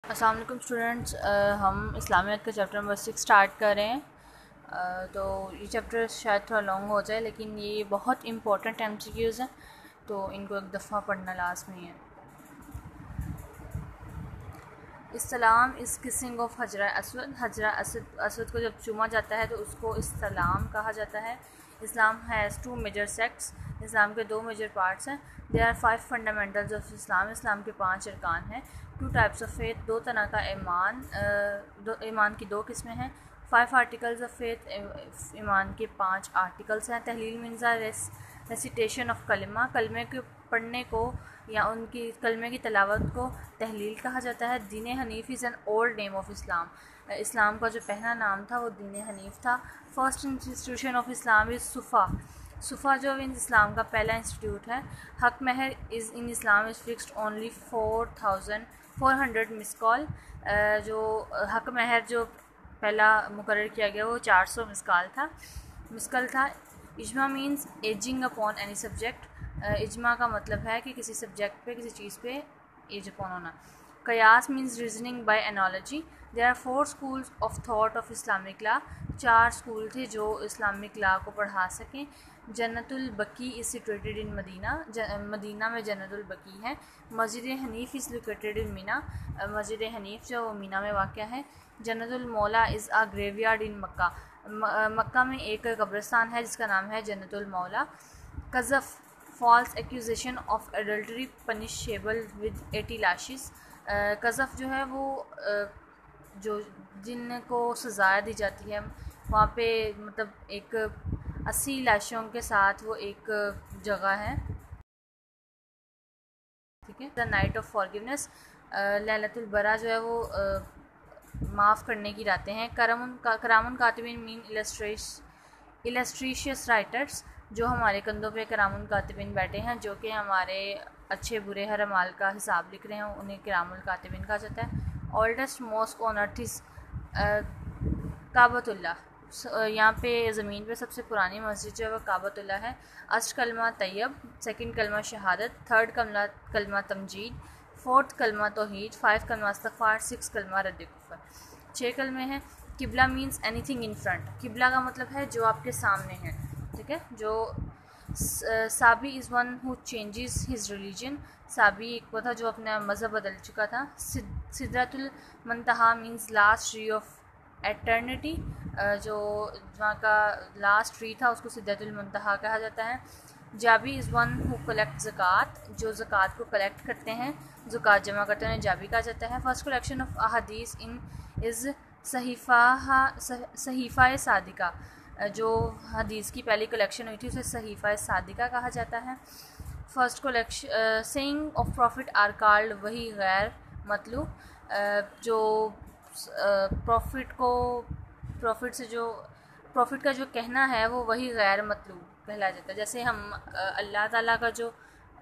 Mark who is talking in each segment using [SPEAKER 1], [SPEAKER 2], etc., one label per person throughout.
[SPEAKER 1] अस्सलाम वालेकुम स्टूडेंट्स, हम इस्लामियत का चैप्टर नंबर 6 स्टार्ट कर रहे हैं। तो ये चैप्टर शायद थोड़ा लॉन्ग हो जाए, लेकिन ये बहुत इंपॉर्टेंट MCQs हैं, तो इनको एक दफ़ा पढ़ना लाजमी है। Islam is kissing of Hajra Aswad. हजरा असवद को जब चूमा जाता है तो उसको इस्लाम कहा जाता है। Islam has 2 major sects. इस्लाम के 2 मेजर पार्ट्स हैं। There are 5 fundamentals of Islam. इस्लाम के 5 अरकान हैं। 2 टाइप्स ऑफ फेथ, 2 तरह का ईमान। ईमान की 2 किस्में हैं। 5 आर्टिकल्स ऑफ फेथ। ईमान के 5 आर्टिकल्स हैं। तहलील मीन्स रेसिटेशन ऑफ कलमा। कलमे के पढ़ने को या उनकी कलमे की तलावत को तहलील कहा जाता है। Deen Hanif is an old name of Islam. इस्लाम का जो पहला नाम था वो दीन हनीफ था। First institution of Islam is Suffa. सुफ़ा जो इन इस्लाम का पहला इंस्टीट्यूट है। Haq mahr is in Islam is fixed only 400 misqal. जो हक महर जो पहला मुकर्रर किया गया वो 400 मिसकल था। Ijma means agreeing upon any subject. इजमा का मतलब है कि किसी सब्जेक्ट पे, किसी चीज़ पे एज अपॉन होना। कयास means reasoning by analogy. There are 4 schools of thought of Islamic law. 4 school थे जो इस्लामिक लॉ को पढ़ा सकें। Jannatul Baqi is situated in Medina. Medina में जन्नतुल बकी है। Masjid Hanif is located in Mina. Masjid Hanif जो वो मीना में वाक़ है। जन्नतुल मौला इज़ आ ग्रेवयार्ड इन मक्का। मक्का में एक कब्रिस्तान है जिसका नाम है जन्नतुल मौला। Qazf false accusation of adultery punishable with 80 lashes. कज़फ़ जो है वो जो जिनको सज़ा दी जाती है वहाँ पे मतलब एक 80 लाशों के साथ वो एक जगह है, ठीक है। The night of forgiveness. Lailatul बरा जो है वो माफ़ करने की रातें हैं। करामुन कातिबिन मीन इलस्ट्रीशियस राइटर्स। जो हमारे कंधों पे करामुल कातिबिन बैठे हैं, जो कि हमारे अच्छे बुरे हर अमाल का हिसाब लिख रहे हैं, उन्हें करामुल कातिबिन कहा जाता है। Oldest mosque on earth is Kaabatullah. यहाँ पे ज़मीन पे सबसे पुरानी मस्जिद जो है वह काबतुल्लाह है। अष्ट कलमा तैयब, सेकंड कलमा शहादत, थर्ड कलमा तमजीद, फोर्थ कलमा तौहीद, 5 कलमा इस्तग़फ़ार, 6 कलमा रद्द कुफ़र। 6 कलमे हैं। किबला मीन्स एनीथिंग इन फ्रंट। किबला का मतलब है जो आपके सामने है, ठीक है। जो Sabi is one who changes his religion. साबी एक वो था जो अपना मज़हब बदल चुका था। Sidratul Muntaha means last tree of eternity. जो वहाँ का लास्ट ट्री था उसको सिदरतुल मुंतहा कहा जाता है। जाबी इज़ वन हु कलेक्ट ज़कात। जो ज़कात को कलेक्ट करते हैं, ज़कात जमा करते हैं, जाबी कहा जाता है। फर्स्ट कलेक्शन ऑफ अहादीस इन इज़ सहीफ़ा सादिका। जो हदीस की पहली कलेक्शन हुई थी उसे सहीफ़ा सादिका कहा जाता है। First collection saying of prophet are called वही गैर मतलू। जो प्रॉफिट का जो कहना है वो वही गैर मतलूब कहलाया जाता है। जैसे हम अल्लाह ताला का जो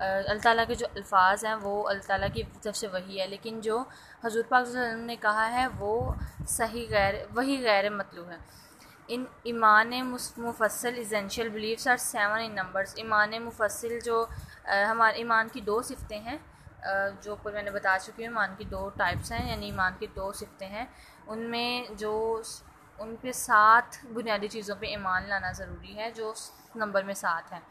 [SPEAKER 1] अल्लाह ताला के जो अल्फाज हैं वो अल्लाह ताला की तरफ से वही है, लेकिन जो हज़ूर पाक सल्लल्लाहु अलैहि वसल्लम ने कहा है वो वही गैर मतलूब है। In iman mufassil essential believes are 7 in numbers. ईमान मुफस्सिल जो हमारे ईमान की 2 सिफ़तें हैं, जो ऊपर मैंने बता चुकी हूँ। ईमान की 2 टाइप्स हैं, यानी ईमान की 2 सिफ़तें हैं। उनमें जो उन पे 7 बुनियादी चीज़ों पे ईमान लाना ज़रूरी है, जो नंबर में 7 हैं।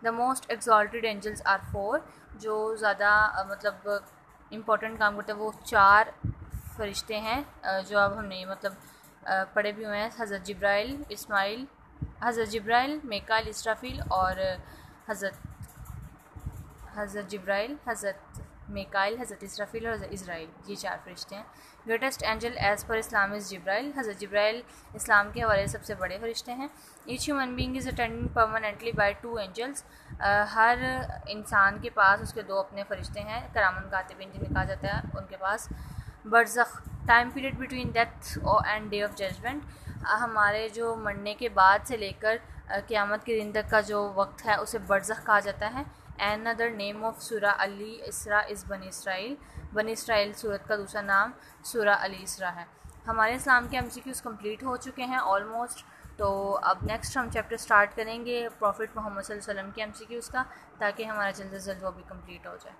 [SPEAKER 1] The most exalted angels are 4। जो ज़्यादा मतलब इम्पोर्टेंट काम करते हैं वो 4 फरिश्ते हैं, जो अब हमने मतलब पढ़े भी हुए हैं। हज़रत जिब्राइल, मीकाईल, इसराफील और हज़रत मीकाईल, हज़रत इसराफील और हज़रत इज़राइल, ये 4 फरिश्ते हैं। Greatest angel as per Islam is जिब्राइल। हज़रत जिब्राइल इस्लाम के हवाले से सबसे बड़े फरिश्ते हैं। Each human being is attended permanently by 2 angels. हर इंसान के पास उसके 2 अपने फरिश्ते हैं, करामुन कातिबिन जिन्हें कहा जाता है, उनके पास। Barzakh, time period between death and day of judgement. हमारे जो मरने के बाद से लेकर क़यामत के दिन तक का जो वक्त है उसे बरज़ख कहा जाता है। Another name of सूरा अली इसरा इज़ बनी इसराइल। बनी इसराइल सूरत का दूसरा नाम सूरा अली इसरा है। हमारे इस्लाम के MCQs कंप्लीट हो चुके हैं ऑलमोस्ट। तो अब नेक्स्ट हम चैप्टर स्टार्ट करेंगे प्रॉफिट मोहम्मद सल्लल्लाहु अलैहि वसल्लम के MCQs का, ताकि हमारा जल्द से जल्द वो भी कंप्लीट हो जाए।